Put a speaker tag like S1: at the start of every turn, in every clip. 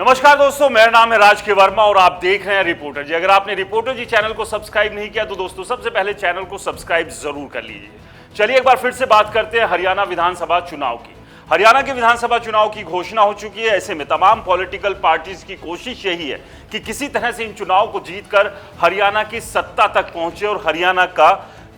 S1: नमस्कार दोस्तों, मेरा नाम है राज के वर्मा और आप देख रहे हैं रिपोर्टर जी। अगर आपने रिपोर्टर जी चैनल को सब्सक्राइब नहीं किया तो दोस्तों सबसे पहले चैनल को सब्सक्राइब जरूर कर लीजिए। चलिए एक बार फिर से बात करते हैं हरियाणा विधानसभा चुनाव की। हरियाणा के विधानसभा चुनाव की घोषणा हो चुकी है। ऐसे में तमाम पॉलिटिकल पार्टीज की कोशिश यही है कि किसी तरह से इन चुनाव को जीतकर हरियाणा की सत्ता तक पहुंचे और हरियाणा का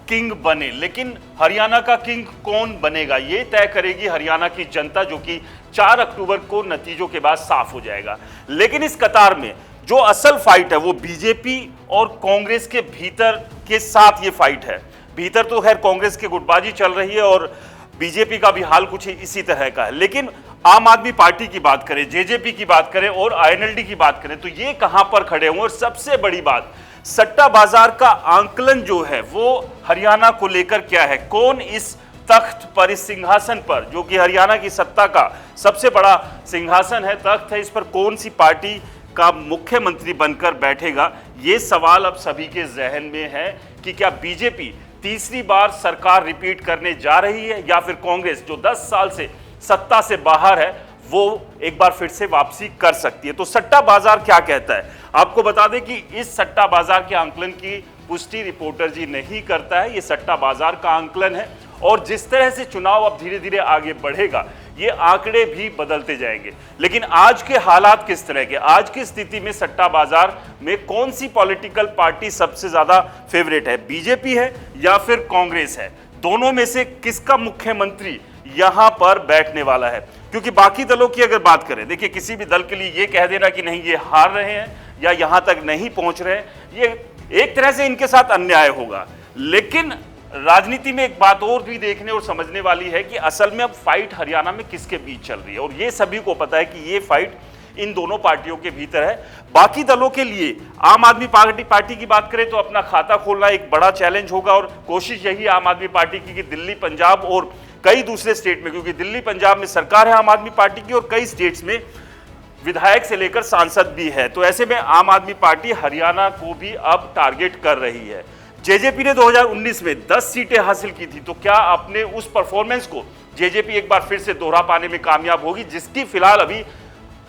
S1: किंग बने। लेकिन हरियाणा का किंग कौन बनेगा ये तय करेगी हरियाणा की जनता, जो कि 4 अक्टूबर को नतीजों के बाद साफ हो जाएगा। लेकिन इस कतार में जो असल फाइट है वो बीजेपी और कांग्रेस के भीतर के साथ ये फाइट है। भीतर तो खैर कांग्रेस की गुटबाजी चल रही है और बीजेपी का भी हाल कुछ इसी तरह का है। लेकिन आम आदमी पार्टी की बात करें, जेजेपी की बात करें और आईएनएलडी की बात करें तो ये कहां पर खड़े हुए। और सबसे बड़ी बात, सट्टा बाजार का आंकलन जो है वो हरियाणा को लेकर क्या है, कौन इस तख्त पर, इस सिंहासन पर, जो कि हरियाणा की सत्ता का सबसे बड़ा सिंहासन है, तख्त है, इस पर कौन सी पार्टी का मुख्यमंत्री बनकर बैठेगा। ये सवाल अब सभी के जहन में है कि क्या बीजेपी तीसरी बार सरकार रिपीट करने जा रही है या फिर कांग्रेस जो 10 साल से सत्ता से बाहर है वो एक बार फिर से वापसी कर सकती है। तो सट्टा बाजार क्या कहता है, आपको बता दें कि इस सट्टा बाजार के आंकलन की पुष्टि रिपोर्टर जी नहीं करता है। ये सट्टा बाजार का आंकलन है और जिस तरह से चुनाव अब धीरे धीरे आगे बढ़ेगा ये आंकड़े भी बदलते जाएंगे। लेकिन आज के हालात किस तरह के, आज की स्थिति में सट्टा बाजार में कौन सी पॉलिटिकल पार्टी सबसे ज्यादा फेवरेट है, बीजेपी है या फिर कांग्रेस है, दोनों में से किसका मुख्यमंत्री यहां पर बैठने वाला है। क्योंकि बाकी दलों की अगर बात करें, देखिए किसी भी दल के लिए ये कह देना कि नहीं ये हार रहे हैं या यहां तक नहीं पहुंच रहे हैं, ये एक तरह से इनके साथ अन्याय होगा। लेकिन राजनीति में एक बात और भी देखने और समझने वाली है कि असल में अब फाइट हरियाणा में किसके बीच चल रही है और ये सभी को पता है कि ये फाइट इन दोनों पार्टियों के भीतर है। बाकी दलों के लिए आम आदमी पार्टी की बात करें तो अपना खाता खोलना एक बड़ा चैलेंज होगा और कोशिश यही आम आदमी पार्टी की कि दिल्ली, पंजाब और कई दूसरे स्टेट में, क्योंकि दिल्ली पंजाब में सरकार है आम आदमी पार्टी की और कई स्टेट्स में विधायक से लेकर सांसद भी है, तो ऐसे में आम आदमी पार्टी हरियाणा को भी अब टारगेट कर रही है। जेजेपी ने 2019 में 10 सीटें हासिल की थी, तो क्या अपने उस परफॉर्मेंस को जेजेपी एक बार फिर से दोहरा पाने में कामयाब होगी, जिसकी फिलहाल अभी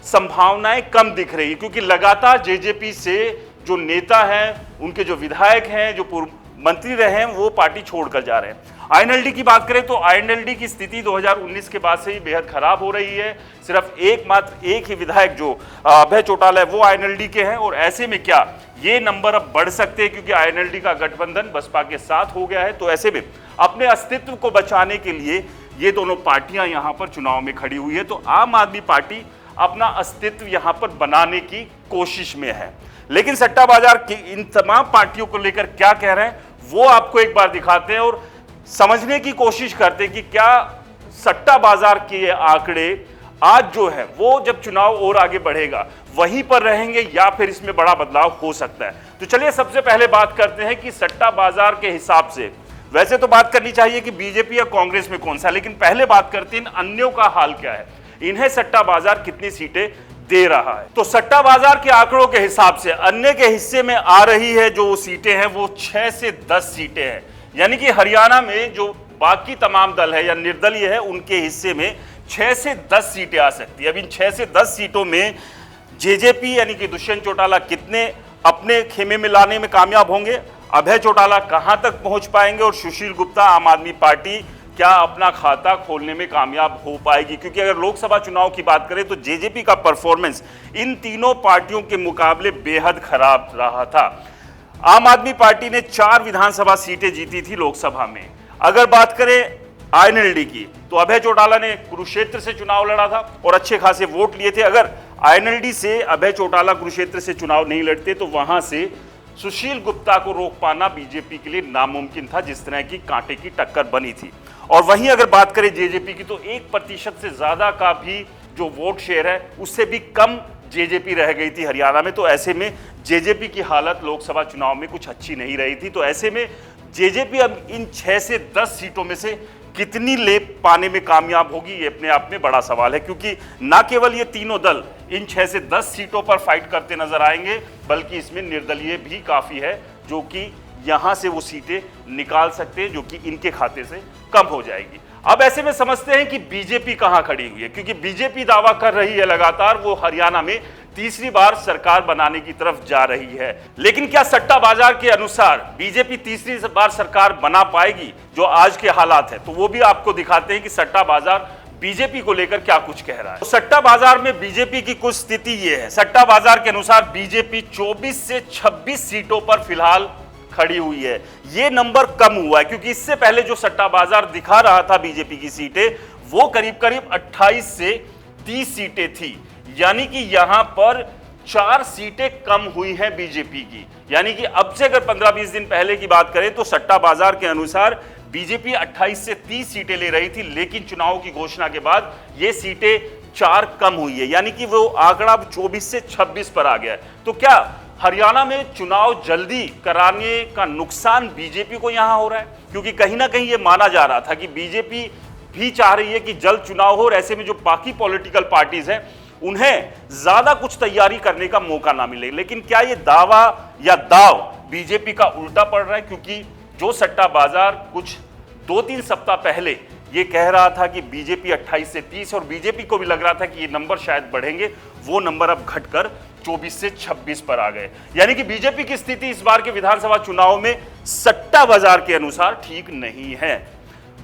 S1: संभावनाएं कम दिख रही है। क्योंकि लगातार जेजेपी से जो नेता हैं, उनके जो विधायक हैं, जो पूर्व मंत्री रहे हैं, वो पार्टी छोड़कर जा रहे हैं। आईएनएलडी की बात करें तो आईएनएलडी की स्थिति 2019 के बाद से ही बेहद खराब हो रही है। सिर्फ मात्र एक ही विधायक जो अभय चौटाला है वो आईएनएलडी के हैं और ऐसे में क्या ये नंबर अब बढ़ सकते हैं, क्योंकि आईएनएलडी का गठबंधन बसपा के साथ हो गया है। तो ऐसे में अपने अस्तित्व को बचाने के लिए ये दोनों पार्टियां यहां पर चुनाव में खड़ी हुई है। तो आम आदमी पार्टी अपना अस्तित्व यहां पर बनाने की कोशिश में है। लेकिन सट्टा बाजार की इन तमाम पार्टियों को लेकर क्या कह रहे हैं वो आपको एक बार दिखाते हैं और समझने की कोशिश करते हैं कि क्या सट्टा बाजार के आंकड़े आज जो है वो जब चुनाव और आगे बढ़ेगा वहीं पर रहेंगे या फिर इसमें बड़ा बदलाव हो सकता है। तो चलिए सबसे पहले बात करते हैं कि सट्टा बाजार के हिसाब से, वैसे तो बात करनी चाहिए कि बीजेपी या कांग्रेस में कौन सा, लेकिन पहले बात करते हैं अन्यों का हाल क्या है, इन्हें सट्टा बाजार कितनी सीटें दे रहा है। तो सट्टा बाजार के आंकड़ों के हिसाब से अन्य के हिस्से में आ रही है जो सीटें हैं वो 6 से 10 सीटें हैं। यानी कि हरियाणा में जो बाकी तमाम दल है या निर्दलीय है उनके हिस्से में 6 से 10 सीटें आ सकती है। अब इन 6 से 10 सीटों में जेजेपी यानी कि दुष्यंत चौटाला कितने अपने खेमे में लाने में कामयाब होंगे, अभय चौटाला कहां तक पहुंच पाएंगे और सुशील गुप्ता आम आदमी पार्टी क्या अपना खाता खोलने में कामयाब हो पाएगी। क्योंकि अगर लोकसभा चुनाव की बात करें तो जेजेपी का परफॉर्मेंस इन तीनों पार्टियों के मुकाबले बेहद खराब रहा था। आम आदमी पार्टी ने 4 विधानसभा सीटें जीती थी लोकसभा में। अगर बात करें आईएनएलडी की तो अभय चौटाला ने कुरुक्षेत्र से चुनाव लड़ा था और अच्छे खासे वोट लिए थे। अगर आईएनएलडी से अभय चौटाला कुरुक्षेत्र से चुनाव नहीं लड़ते तो वहां से सुशील गुप्ता को रोक पाना बीजेपी के लिए नामुमकिन था, जिस तरह की कांटे की टक्कर बनी थी। और वहीं अगर बात करें जेजेपी की तो 1% से ज्यादा का भी जो वोट शेयर है उससे भी कम जेजेपी रह गई थी हरियाणा में। तो ऐसे में जेजेपी की हालत लोकसभा चुनाव में कुछ अच्छी नहीं रही थी। तो ऐसे में जेजेपी अब इन 6 से 10 सीटों में से कितनी ले पाने में कामयाब होगी ये अपने आप में बड़ा सवाल है। क्योंकि ना केवल ये तीनों दल इन 6 से 10 सीटों पर फाइट करते नजर आएंगे, बल्कि इसमें निर्दलीय भी काफी है जो कि यहां से वो सीटें निकाल सकते हैं, जो कि इनके खाते से कम हो जाएगी। अब ऐसे में समझते हैं कि बीजेपी कहां खड़ी हुई है, क्योंकि बीजेपी दावा कर रही है लगातार वो हरियाणा में तीसरी बार सरकार बनाने की तरफ जा रही है। लेकिन क्या सट्टा बाजार के अनुसार बीजेपी तीसरी बार सरकार बना पाएगी जो आज के हालात है? तो वो भी आपको दिखाते हैं कि सट्टा बाजार बीजेपी को लेकर क्या कुछ कह रहा है। तो सट्टा बाजार में बीजेपी की कुछ स्थिति ये है। सट्टा बाजार के अनुसार बीजेपी 24 से 26 सीटों पर फिलहाल खड़ी हुई है। ये नंबर कम हुआ है क्योंकि इससे पहले जो सट्टा बाजार दिखा रहा था बीजेपी की सीटें, वो करीब करीब 28 से 30 सीटें थी, यानी कि यहां पर 4 सीटें कम हुई हैं बीजेपी की। यानी कि अब से अगर 15-20 दिन पहले की बात करें तो सट्टा बाजार के अनुसार बीजेपी 28 से 30 सीटें ले रही थी, लेकिन चुनाव की घोषणा के बाद ये सीटें 4 कम हुई है, यानी कि वो आंकड़ा 24 से 26 पर आ गया है। तो क्या हरियाणा में चुनाव जल्दी कराने का नुकसान बीजेपी को यहां हो रहा है? क्योंकि कहीं ना कहीं ये माना जा रहा था कि बीजेपी भी चाह रही है कि जल्द चुनाव हो और ऐसे में जो बाकी पॉलिटिकल पार्टीज हैं उन्हें ज्यादा कुछ तैयारी करने का मौका ना मिले। लेकिन क्या ये दावा या दाव बीजेपी का उल्टा पड़ रहा है? क्योंकि जो सट्टा बाजार कुछ 2-3 सप्ताह पहले ये कह रहा था कि बीजेपी 28 से 30 और बीजेपी को भी लग रहा था कि ये नंबर शायद बढ़ेंगे, वो नंबर अब घटकर 24 से 26 पर आ गए। यानी कि बीजेपी की स्थिति इस बार के विधानसभा चुनाव में सट्टा बाजार के अनुसार ठीक नहीं है।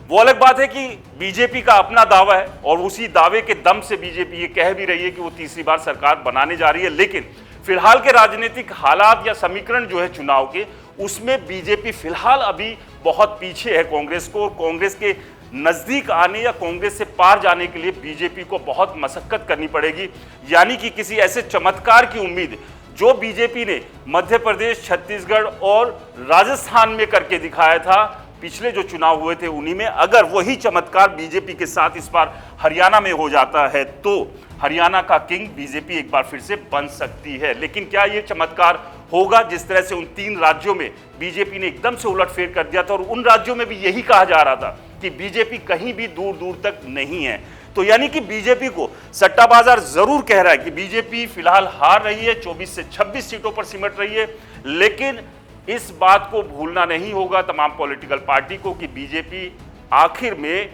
S1: वो अलग बात है कि बीजेपी का अपना दावा है और उसी दावे के दम से बीजेपी ये कह भी रही है कि वो तीसरी बार सरकार बनाने जा रही है। लेकिन फिलहाल के राजनीतिक हालात या समीकरण जो है चुनाव के, उसमें बीजेपी फिलहाल अभी बहुत पीछे है कांग्रेस को, और कांग्रेस के नजदीक आने या कांग्रेस से पार जाने के लिए बीजेपी को बहुत मशक्कत करनी पड़ेगी। यानी कि किसी ऐसे चमत्कार की उम्मीद जो बीजेपी ने मध्य प्रदेश, छत्तीसगढ़ और राजस्थान में करके दिखाया था, पिछले जो चुनाव हुए थे उन्हीं में, अगर वही चमत्कार बीजेपी के साथ इस बार हरियाणा में हो जाता है तो हरियाणा का किंग बीजेपी एक बार फिर से बन सकती है। लेकिन क्या ये चमत्कार होगा? जिस तरह से उन 3 राज्यों में बीजेपी ने एकदम से उलटफेर कर दिया था और उन राज्यों में भी यही कहा जा रहा था कि बीजेपी कहीं भी दूर दूर तक नहीं है। तो यानी कि बीजेपी को सट्टा बाजार जरूर कह रहा है कि बीजेपी फिलहाल हार रही है, 24 से 26 सीटों पर सिमट रही है। लेकिन इस बात को भूलना नहीं होगा तमाम पॉलिटिकल पार्टी को कि बीजेपी आखिर में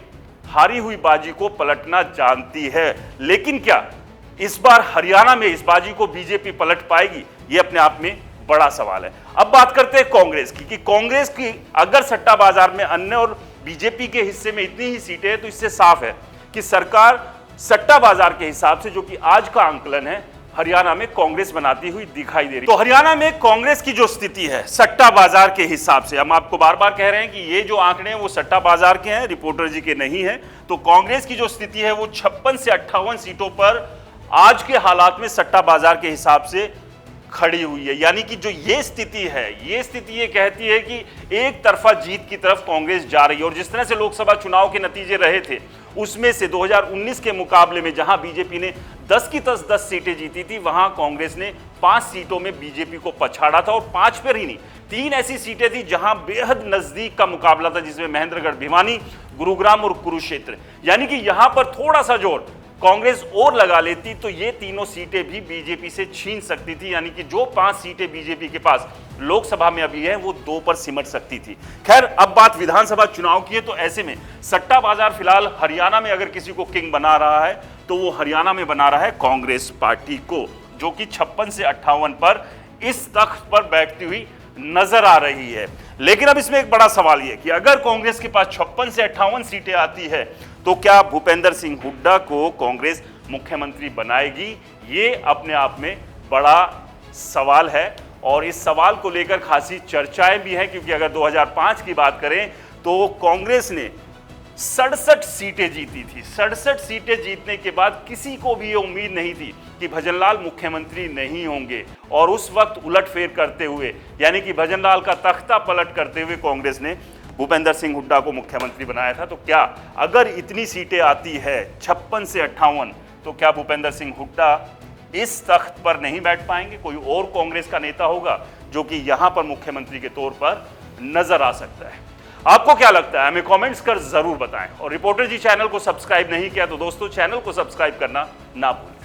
S1: हारी हुई बाजी को पलटना जानती है। लेकिन क्या इस बार हरियाणा में इस बाजी को बीजेपी पलट पाएगी? यह अपने आप में बड़ा सवाल है। अब बात करते हैं कांग्रेस की कि कांग्रेस की अगर सट्टा बाजार में अन्य और बीजेपी के हिस्से में इतनी ही सीटें हैं तो इससे साफ है कि सरकार सट्टा बाजार के हिसाब से, जो कि आज का आंकलन है, हरियाणा में कांग्रेस बनाती हुई दिखाई दे रही। तो हरियाणा में कांग्रेस की जो स्थिति है सट्टा बाजार के हिसाब से, हम आपको बार बार कह रहे हैं कि ये जो आंकड़े हैं वो सट्टा बाजार के हैं, रिपोर्टर जी के नहीं है। तो कांग्रेस की जो स्थिति है वो 56 से 58 सीटों पर आज के हालात में सट्टा बाजार के हिसाब से खड़ी हुई है। यानी कि जो ये स्थिति है, ये स्थिति ये कहती है कि एक तरफा जीत की तरफ कांग्रेस जा रही है। और जिस तरह से लोकसभा चुनाव के नतीजे रहे थे उसमें से 2019 के मुकाबले में जहां बीजेपी ने 10 की 10 सीटें जीती थी, वहां कांग्रेस ने 5 सीटों में बीजेपी को पछाड़ा था। और 5 पर ही नहीं, 3 ऐसी सीटें थी जहां बेहद नजदीक का मुकाबला था, जिसमें महेंद्रगढ़, भिवानी, गुरुग्राम और कुरुक्षेत्र। यानी कि यहां पर थोड़ा सा जोर कांग्रेस और लगा लेती तो ये तीनों सीटें भी बीजेपी से छीन सकती थी। यानी कि जो 5 सीटें बीजेपी के पास लोकसभा में अभी है वो 2 पर सिमट सकती थी। खैर, अब बात विधानसभा चुनाव की है, तो ऐसे में सट्टा बाजार फिलहाल हरियाणा में अगर किसी को किंग बना रहा है तो वो हरियाणा में बना रहा है कांग्रेस पार्टी को, जो कि 56 से 58 पर इस तख्त पर बैठती हुई नजर आ रही है। लेकिन अब इसमें एक बड़ा सवाल यह कि अगर कांग्रेस के पास 56 से 58 सीटें आती है तो क्या भूपेंद्र सिंह हुड्डा को कांग्रेस मुख्यमंत्री बनाएगी? ये अपने आप में बड़ा सवाल है और इस सवाल को लेकर खासी चर्चाएं भी हैं, क्योंकि अगर 2005 की बात करें तो कांग्रेस ने 67 सीटें जीती थी। 67 सीटें जीतने के बाद किसी को भी ये उम्मीद नहीं थी कि भजनलाल मुख्यमंत्री नहीं होंगे, और उस वक्त उलटफेर करते हुए, यानी कि भजनलाल का तख्ता पलट करते हुए कांग्रेस ने भूपेंद्र सिंह हुड्डा को मुख्यमंत्री बनाया था। तो क्या अगर इतनी सीटें आती है 56 से 58, तो क्या भूपेंद्र सिंह हुड्डा इस तख्त पर नहीं बैठ पाएंगे? कोई और कांग्रेस का नेता होगा जो कि यहां पर मुख्यमंत्री के तौर पर नजर आ सकता है। आपको क्या लगता है? हमें कमेंट्स कर जरूर बताएं। और रिपोर्टर जी चैनल को सब्सक्राइब नहीं किया तो दोस्तों चैनल को सब्सक्राइब करना ना भूलें।